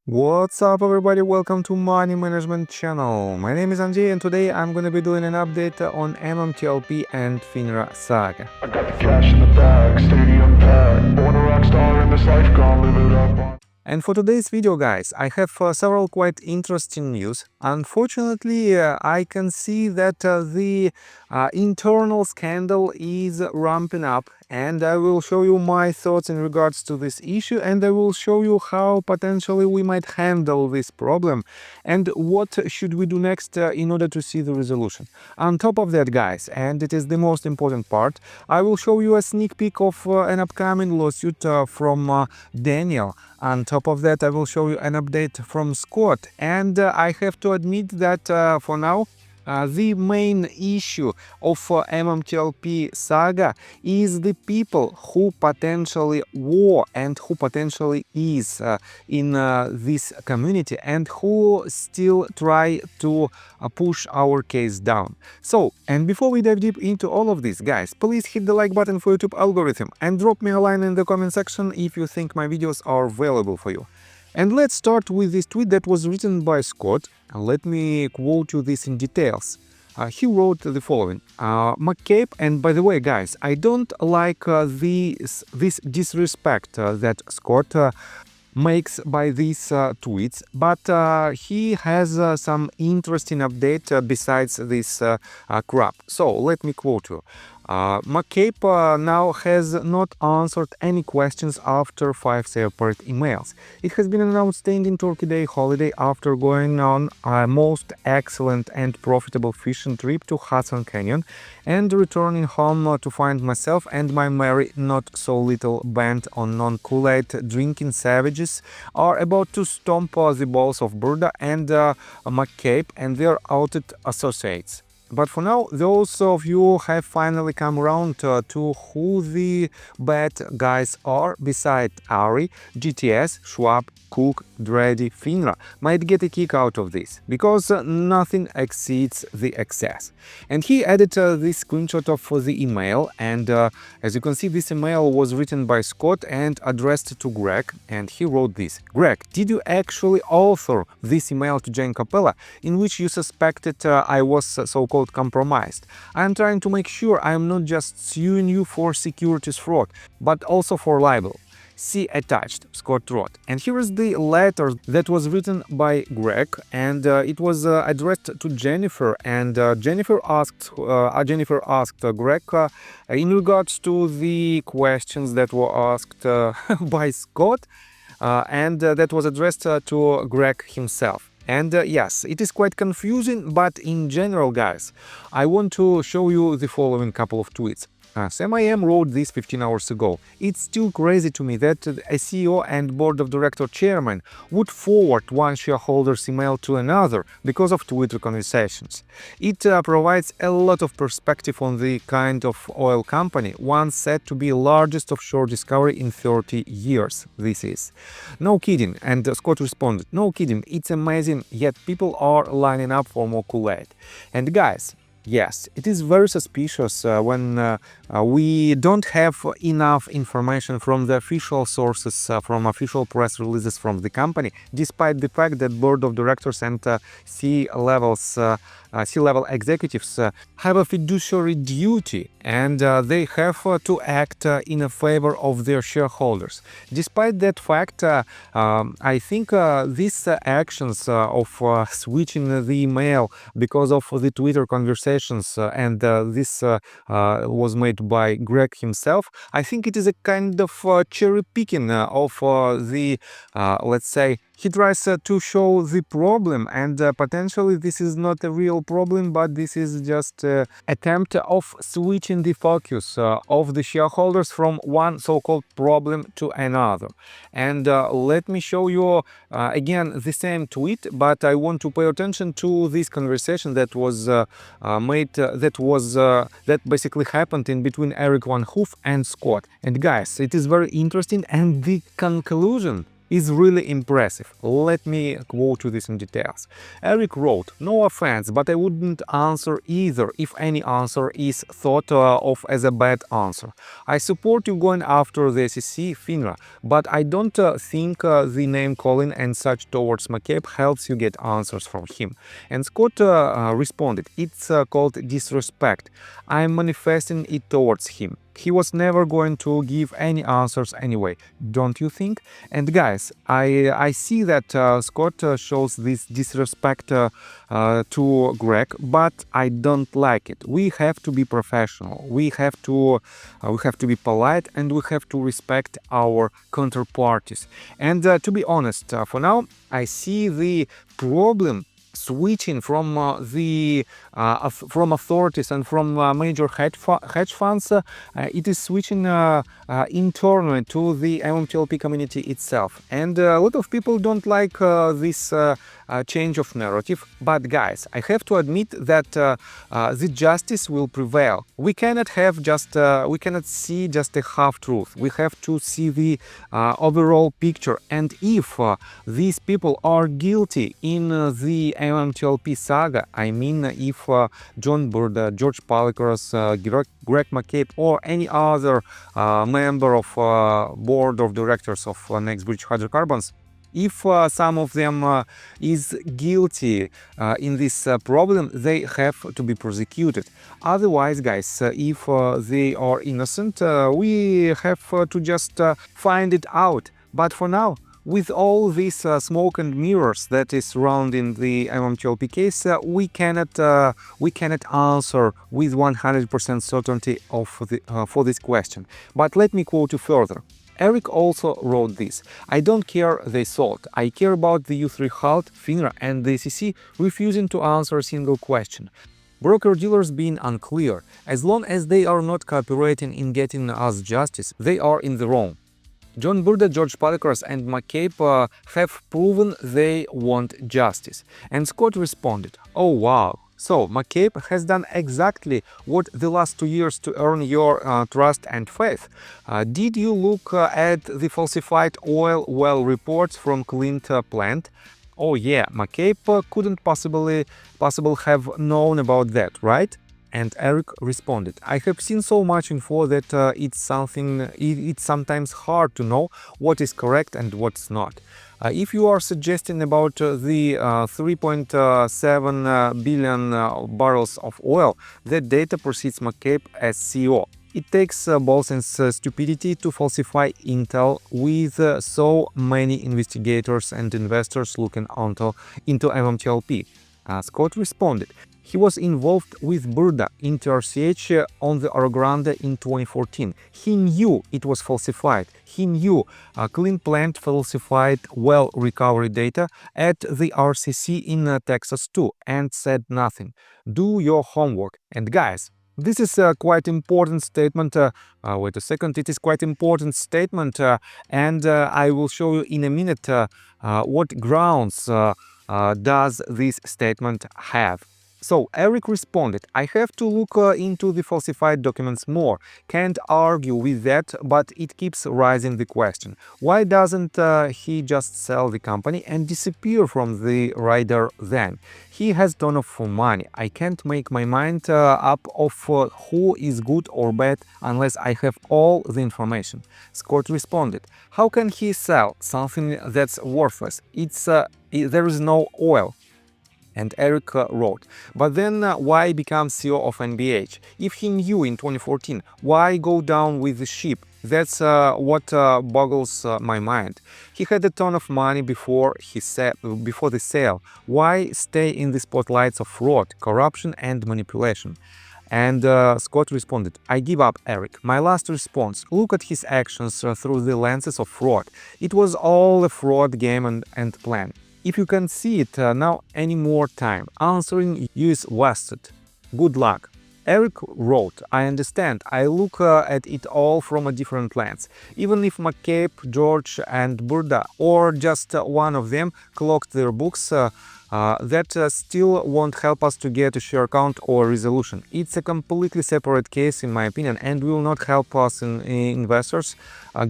What's up everybody, welcome to Money Management channel. My name is Andy and today I'm gonna be doing an update on MMTLP and FINRA saga. I got the cash in the bag, stadium packed. Born a rock star in this life, gonna live it up. And for today's video, guys, I have several quite interesting news. Unfortunately, I can see that the internal scandal is ramping up, and I will show you my thoughts in regards to this issue, and I will show you how potentially we might handle this problem and what should we do next in order to see the resolution. On top of that, guys, and it is the most important part, I will show you a sneak peek of an upcoming lawsuit from Daniel. On top of that, I will show you an update from Scott, and I have to admit that for now, the main issue of MMTLP saga is the people who potentially were and who potentially is in this community and who still try to push our case down. So, and before we dive deep into all of this, guys, please hit the like button for YouTube algorithm and drop me a line in the comment section if you think my videos are valuable for you. And let's start with this tweet that was written by Scott. Let me quote you this in details. He wrote the following: McCabe, and by the way, guys, I don't like this disrespect that Scott makes by these tweets, but he has some interesting update besides this crap. So let me quote you. McCabe now has not answered any questions after 5 separate emails. It has been an outstanding Turkey Day holiday after going on a most excellent and profitable fishing trip to Hudson Canyon and returning home to find myself and my merry, not so little band on non-Kool-Aid drinking savages are about to stomp the balls of Burda and McCabe and their outed associates. But for now, those of you have finally come around to who the bad guys are beside Ari, GTS, Schwab, Cook, Dreddy, FINRA might get a kick out of this, because nothing exceeds the excess. And he added this screenshot of the email, and as you can see, this email was written by Scott and addressed to Greg, and he wrote this: Greg, did you actually author this email to Jane Capella in which you suspected I was so-called compromised? I am trying to make sure I am not just suing you for securities fraud, but also for libel. See attached, Scott wrote. And here is the letter that was written by Greg, and it was addressed to Jennifer. And Jennifer asked Greg in regards to the questions that were asked by Scott, and that was addressed to Greg himself. And yes, it is quite confusing, but in general, guys, I want to show you the following couple of tweets. Sam IM wrote this 15 hours ago. It's still crazy to me that a CEO and board of director chairman would forward one shareholder's email to another because of Twitter conversations. It provides a lot of perspective on the kind of oil company once said to be largest offshore discovery in 30 years. This is. No kidding. And Scott responded, no kidding, it's amazing, yet people are lining up for more Kool-Aid. And guys, yes, it is very suspicious when we don't have enough information from the official sources, from official press releases from the company, despite the fact that board of directors and C-level executives have a fiduciary duty and they have to act in a favor of their shareholders. Despite that fact, I think these actions of switching the email because of the Twitter conversations and this was made by Greg himself, I think it is a kind of cherry picking of the, let's say, he tries to show the problem, and potentially this is not a real problem, but this is just an attempt of switching the focus of the shareholders from one so-called problem to another. And let me show you again the same tweet, but I want to pay attention to this conversation that was that basically happened in between Eric Van Hoof and Scott. And guys, it is very interesting, and the conclusion is really impressive. Let me quote you this in details. Eric wrote, "No offense, but I wouldn't answer either if any answer is thought of as a bad answer. I support you going after the SEC, FINRA, but I don't think the name calling and such towards McCabe helps you get answers from him." And Scott responded, "It's called disrespect. I'm manifesting it towards him. He was never going to give any answers anyway, don't you think?" And guys, I see that Scott shows this disrespect to Greg, but I don't like it. We have to be professional. We have to be polite, and we have to respect our counterparties. And to be honest, for now, I see the problem switching from from authorities and from major hedge funds. It is switching internally to the MMTLP community itself, and a lot of people don't like this change of narrative. But guys, I have to admit that the justice will prevail. We cannot have we cannot see just a half truth. We have to see the overall picture, and if these people are guilty in the MMTLP saga, I mean if John Burda, George Palikros, Greg McCabe, or any other member of board of directors of Next British Hydrocarbons, if some of them is guilty in this problem, they have to be prosecuted. Otherwise, guys, if they are innocent, we have to just find it out. But for now, with all this smoke and mirrors that is surrounding the MMTLP case, we cannot answer with 100% certainty for this question. But let me quote you further. Eric also wrote this: "I don't care they thought. I care about the U3 HALT, FINRA and the SEC refusing to answer a single question. Broker-dealers being unclear. As long as they are not cooperating in getting us justice, they are in the wrong. John Burda, George Palikros and McCabe have proven they want justice." And Scott responded, "Oh wow. So McCabe has done exactly what the last 2 years to earn your trust and faith. Did you look at the falsified oil well reports from Clint plant? Oh yeah, McCabe couldn't possibly have known about that, right?" And Eric responded, "I have seen so much info that it's sometimes hard to know what is correct and what's not. If you are suggesting about the 3.7 billion barrels of oil, that data precedes McCabe as CEO. It takes balls and stupidity to falsify intel with so many investigators and investors looking into MMTLP." Scott responded, "He was involved with Burda in TRCH on the Orogrande in 2014. He knew it was falsified. He knew Clean Plant falsified well recovery data at the RCC in Texas too, and said nothing. Do your homework." And guys, this is a quite important statement. Wait a second, it is quite important statement, and I will show you in a minute what grounds does this statement have. So Eric responded, "I have to look into the falsified documents more. Can't argue with that, but it keeps rising the question. Why doesn't he just sell the company and disappear from the radar then? He has ton of money. I can't make my mind up of who is good or bad unless I have all the information." Scott responded, "How can he sell something that's worthless? There is no oil." And Eric wrote, "But then why become CEO of NBH? If he knew in 2014, why go down with the ship? That's what boggles my mind. He had a ton of money before the sale. Why stay in the spotlights of fraud, corruption and manipulation?" And Scott responded, "I give up, Eric. My last response, look at his actions through the lenses of fraud. It was all a fraud game and plan. If you can see it now any more time, answering you is wasted. Good luck." Eric wrote, "I understand. I look at it all from a different lens. Even if McCabe, George and Burda or just one of them clocked their books, that still won't help us to get a share count or resolution. It's a completely separate case in my opinion and will not help us investors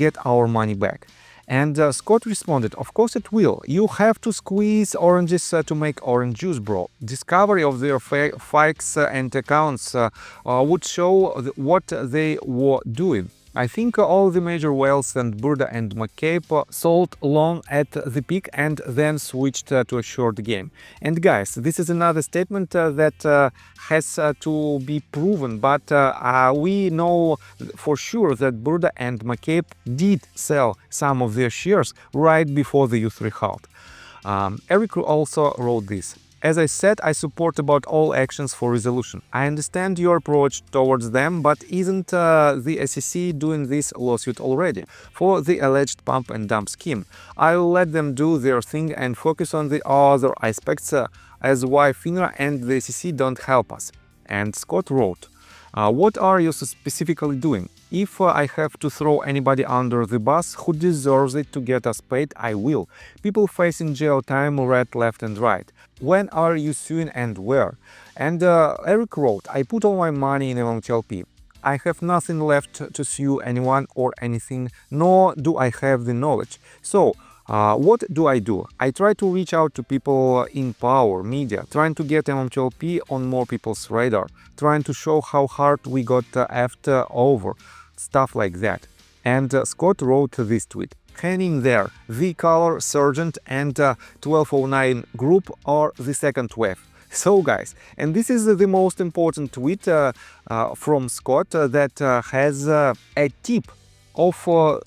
get our money back." And Scott responded, of course it will. You have to squeeze oranges to make orange juice, bro. Discovery of their fakes and accounts would show what they were doing. I think all the major whales and Burda and McCabe sold long at the peak and then switched to a short game. And guys, this is another statement that has to be proven, but we know for sure that Burda and McCabe did sell some of their shares right before the U3 halt. Eric also wrote this. As I said, I support about all actions for resolution. I understand your approach towards them, but isn't the SEC doing this lawsuit already for the alleged pump and dump scheme? I will let them do their thing and focus on the other aspects as why FINRA and the SEC don't help us. And Scott wrote, what are you specifically doing? If I have to throw anybody under the bus who deserves it to get us paid, I will. People facing jail time right, left and right. When are you suing and where? And Eric wrote, I put all my money in MMTLP. I have nothing left to sue anyone or anything, nor do I have the knowledge. So, what do? I try to reach out to people in power, media, trying to get MMTLP on more people's radar, trying to show how hard we got after over, stuff like that. And Scott wrote this tweet. Hang in there, the Color Sergeant and 1209 group are the second wave. So guys, and this is the most important tweet from Scott that has a tip of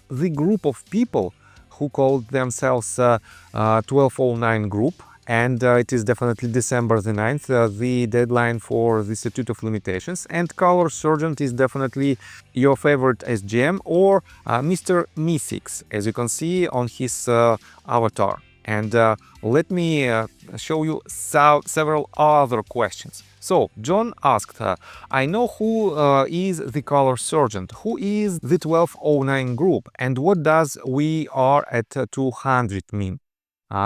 the group of people who called themselves 1209 group, and it is definitely December the 9th, the deadline for the Statute of Limitations, and Color Sergeant is definitely your favorite SGM or Mr. Me6, as you can see on his avatar. And let me show you several other questions. So, John asked, I know who is the Color Sergeant, who is the 1209 group, and what does we are at 200 mean?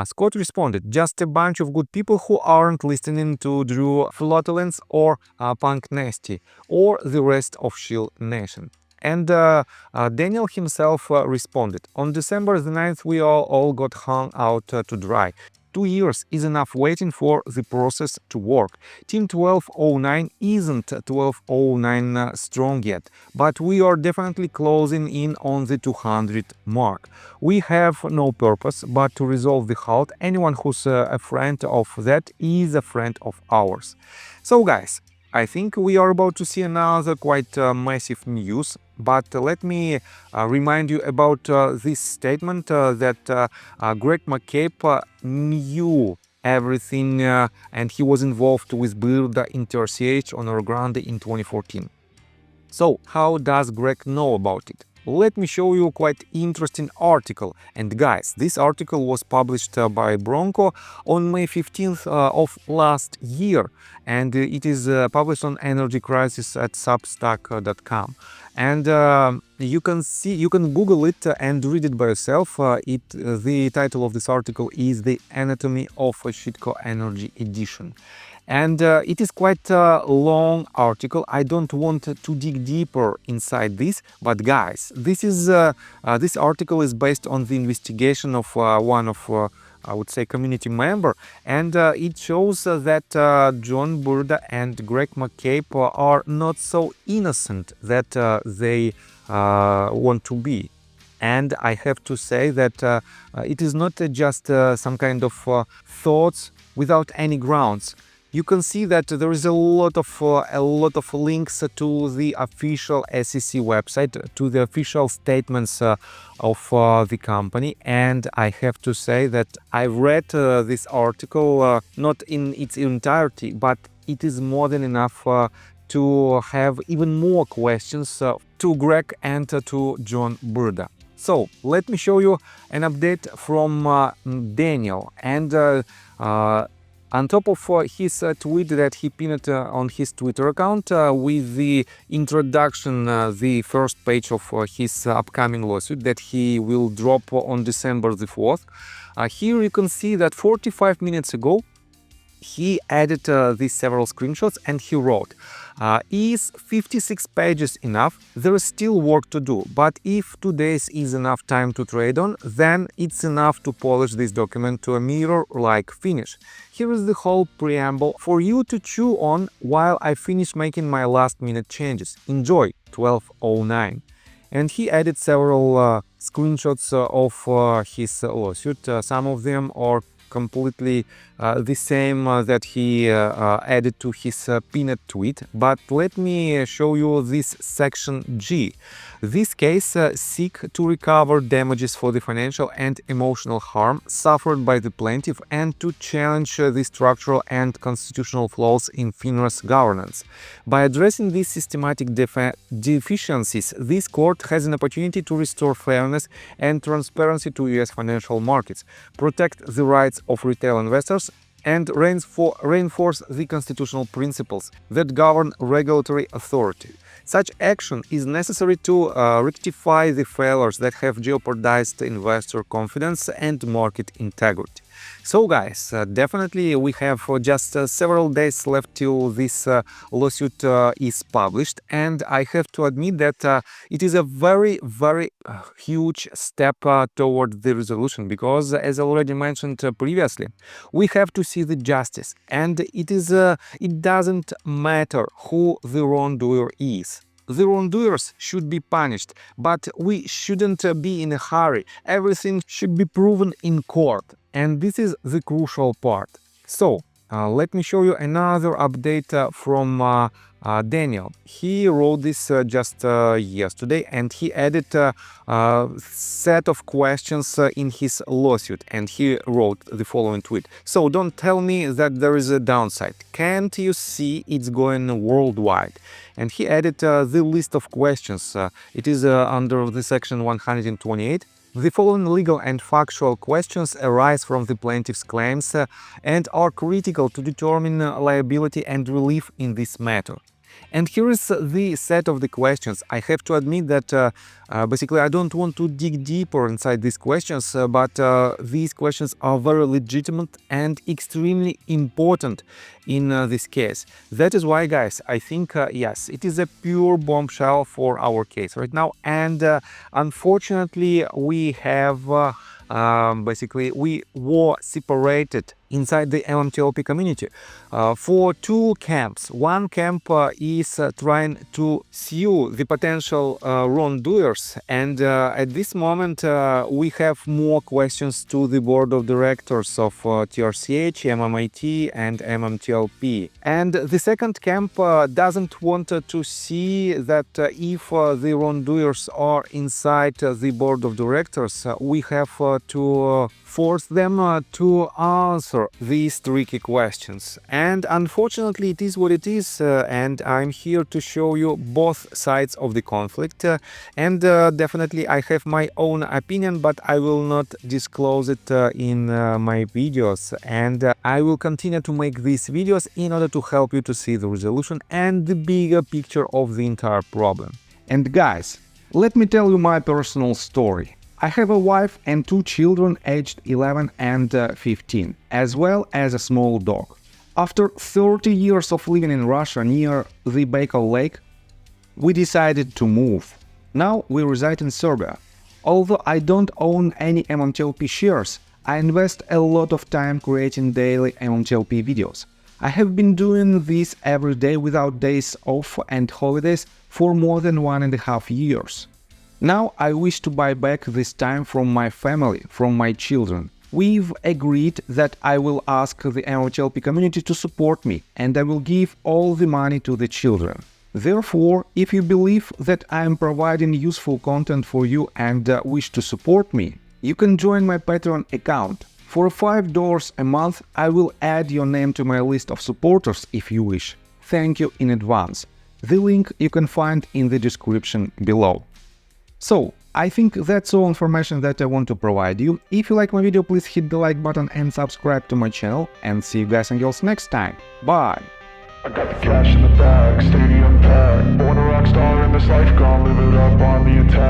Scott responded, just a bunch of good people who aren't listening to Drew Flotulence or Punk Nasty or the rest of Shield Nation. And Daniel himself responded, on December the 9th we all got hung out to dry. 2 years is enough waiting for the process to work. Team 1209 isn't 1209 strong yet, but we are definitely closing in on the 200 mark. We have no purpose but to resolve the halt. Anyone who's a friend of that is a friend of ours. So guys, I think we are about to see another quite massive news, but let me remind you about this statement that Greg McCabe knew everything and he was involved with build in TRCH on Orogrande in 2014. So how does Greg know about it? Let me show you a quite interesting article. And guys, this article was published by Bronco on May 15th of last year, and it is published on Energy Crisis at substack.com. And you can Google it and read it by yourself. The title of this article is The Anatomy of a Shitco Energy Edition. And it is quite a long article. I don't want to dig deeper inside this, but guys, this article is based on the investigation of one of I would say community member, and it shows that John Burda and Greg McCabe are not so innocent that they want to be. And I have to say that it is not just some kind of thoughts without any grounds. You can see that there is a lot of links to the official SEC website, to the official statements of the company, and I have to say that I read this article not in its entirety, but it is more than enough to have even more questions to Greg and to John Burda. So let me show you an update from Daniel, and on top of his tweet that he pinned on his Twitter account with the introduction, the first page of his upcoming lawsuit that he will drop on December the 4th. Here you can see that 45 minutes ago he added these several screenshots and he wrote, Is 56 pages enough? There is still work to do, but if 2 days is enough time to trade on, then it's enough to polish this document to a mirror-like finish. Here is the whole preamble for you to chew on while I finish making my last-minute changes. Enjoy. 12:09. And he added several screenshots of his lawsuit. Some of them are completely the same that he added to his pinned tweet. But let me show you this section G. This case seek to recover damages for the financial and emotional harm suffered by the plaintiff and to challenge the structural and constitutional flaws in FINRA's governance. By addressing these systematic deficiencies, this court has an opportunity to restore fairness and transparency to U.S. financial markets, protect the rights of retail investors, and reinforce the constitutional principles that govern regulatory authority. Such action is necessary to rectify the failures that have jeopardized investor confidence and market integrity. So guys, definitely we have just several days left till this lawsuit is published, and I have to admit that it is a very huge step toward the resolution, because as I already mentioned previously, we have to see the justice, and it doesn't matter who the wrongdoer is. The wrongdoers should be punished, but we shouldn't be in a hurry. Everything should be proven in court, and this is the crucial part. So, let me show you another update from Daniel. He wrote this just yesterday, and he added a set of questions in his lawsuit, and he wrote the following tweet. So don't tell me that there is a downside. Can't you see it's going worldwide? And he added the list of questions. It is under the section 128. The following legal and factual questions arise from the plaintiff's claims and are critical to determine liability and relief in this matter. And here is the set of the questions. I have to admit that basically I don't want to dig deeper inside these questions, but these questions are very legitimate and extremely important in this case. That is why, guys, I think, yes, it is a pure bombshell for our case right now. And unfortunately, we have basically we were separated inside the MMTLP community for two camps. One camp is trying to sue the potential wrongdoers, and at this moment we have more questions to the board of directors of TRCH, MMAT and MMTLP. And the second camp doesn't want to see that if the wrongdoers are inside the board of directors, we have to force them to answer these tricky questions. And unfortunately, it is what it is, and I'm here to show you both sides of the conflict. And definitely I have my own opinion, but I will not disclose it in my videos. And I will continue to make these videos in order to help you to see the resolution and the bigger picture of the entire problem. And guys, let me tell you my personal story. I have a wife and two children aged 11 and 15, as well as a small dog. After 30 years of living in Russia near the Baikal Lake, we decided to move. Now we reside in Serbia. Although I don't own any MMTLP shares, I invest a lot of time creating daily MMTLP videos. I have been doing this every day without days off and holidays for more than 1.5 years. Now I wish to buy back this time from my family, from my children. We've agreed that I will ask the MMTLP community to support me, and I will give all the money to the children. Therefore, if you believe that I am providing useful content for you and wish to support me, you can join my Patreon account. For $5 a month, I will add your name to my list of supporters if you wish. Thank you in advance. The link you can find in the description below. So, I think that's all information that I want to provide you. If you like my video, please hit the like button and subscribe to my channel, and see you guys and girls next time. Bye! I got the cash in the bag, stadium packed. Born a rock star in this life, gone live it up on the attack.